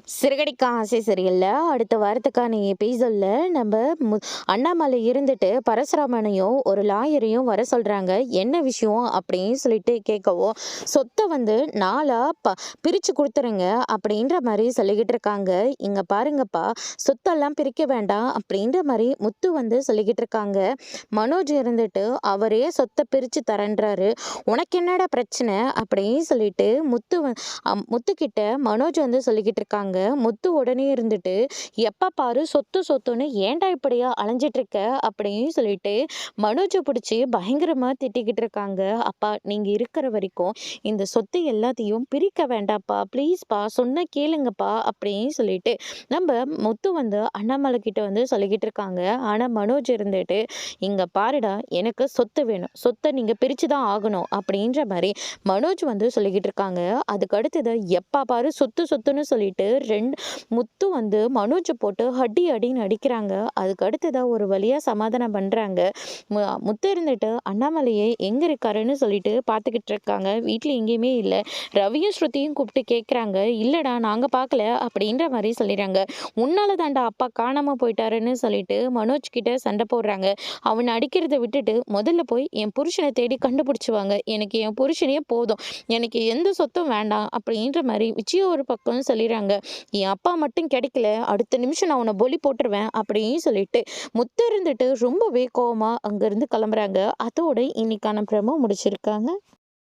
சிறுகடிக்க ஆசை சரியில்ல. அடுத்த வாரத்துக்கான எபிசோட்ல நம்ம அண்ணாமலை இருந்துட்டு பரசுராமனையும் ஒரு லாயரையும் வர சொல்றாங்க. என்ன விஷயம் அப்படின்னு சொல்லிட்டு கேட்கவும், சொத்தை வந்து நாளா பிரிச்சு கொடுத்துருங்க அப்படின்ற மாதிரி சொல்லிக்கிட்டு இருக்காங்க. இங்க பாருங்கப்பா, சொத்தெல்லாம் பிரிக்க வேண்டாம் அப்படின்ற மாதிரி முத்து வந்து சொல்லிக்கிட்டு இருக்காங்க. மனோஜ் இருந்துட்டு அவரே சொத்தை பிரிச்சு தரன்றாரு. உனக்கு என்னடா பிரச்சனை அப்படின்னு சொல்லிட்டு முத்துக்கிட்ட மனோஜ் வந்து சொல்லிக்கிட்டு இருக்காங்க. முத்து உடனே இருந்துட்டு, எப்ப பாரு சொத்து சொத்துன்னு ஏன்டா இப்படியா அலைஞ்சிட்டு இருக்க அப்படின்னு சொல்லிட்டு மனோஜை பிடிச்சி பயங்கரமா திட்டிக்கிட்டு இருக்காங்க. அப்பா, நீங்க இருக்கிற வரைக்கும் இந்த சொத்து எல்லாத்தையும் பிரிக்க வேண்டாப்பா, ப்ளீஸ்ப்பா, சொன்ன கேளுங்கப்பா அப்படின்னு சொல்லிட்டு நம்ம முத்து வந்து அண்ணாமலை கிட்ட வந்து சொல்லிக்கிட்டு இருக்காங்க. ஆனா மனோஜ் இருந்துட்டு, இங்க பாருடா, எனக்கு சொத்து வேணும், சொத்தை நீங்க பிரிச்சுதான் ஆகணும் அப்படின்ற மாதிரி மனோஜ் வந்து சொல்லிக்கிட்டு இருக்காங்க. அதுக்கு அடுத்தது எப்ப பாரு சொத்து சொத்துன்னு சொல்லிட்டு முத்து வந்து மனோஜ் போட்டு அடி அடின்னு அடிக்கிறாங்க. அதுக்கு அடுத்ததா ஒரு வழியா சமாதானம் பண்றாங்க. முத்து இருந்துட்டு அண்ணாமலையே எங்க இருக்காருன்னு சொல்லிட்டு பார்த்துக்கிட்டு இருக்காங்க. வீட்டுல எங்கேயுமே இல்லை. ரவியும் ஸ்ருதியும் கூப்பிட்டு கேட்குறாங்க. இல்லடா, நாங்க பார்க்கல அப்படின்ற மாதிரி சொல்லிடுறாங்க. உன்னால தாண்டா அப்பா காணாம போயிட்டாருன்னு சொல்லிட்டு மனோஜ் கிட்ட சண்டை போடுறாங்க. அவனை அடிக்கிறத விட்டுட்டு முதல்ல போய் என் புருஷனை தேடி கண்டுபிடிச்சுவாங்க. எனக்கு என் புருஷனே போதும், எனக்கு எந்த சொத்தும் வேண்டாம் அப்படின்ற மாதிரி விஜய் ஒரு பக்கம் சொல்லிடுறாங்க. என் அப்பா மட்டும் கிடைக்கல, அடுத்த நிமிஷம் நான் உன்னை பொலி போட்டுருவேன் அப்படின்னு சொல்லிட்டு முத்து இருந்துட்டு ரொம்பவே கோவமா அங்கிருந்து கிளம்புறாங்க. அதோட இன்னைக்கான பிரமோ முடிச்சிருக்காங்க.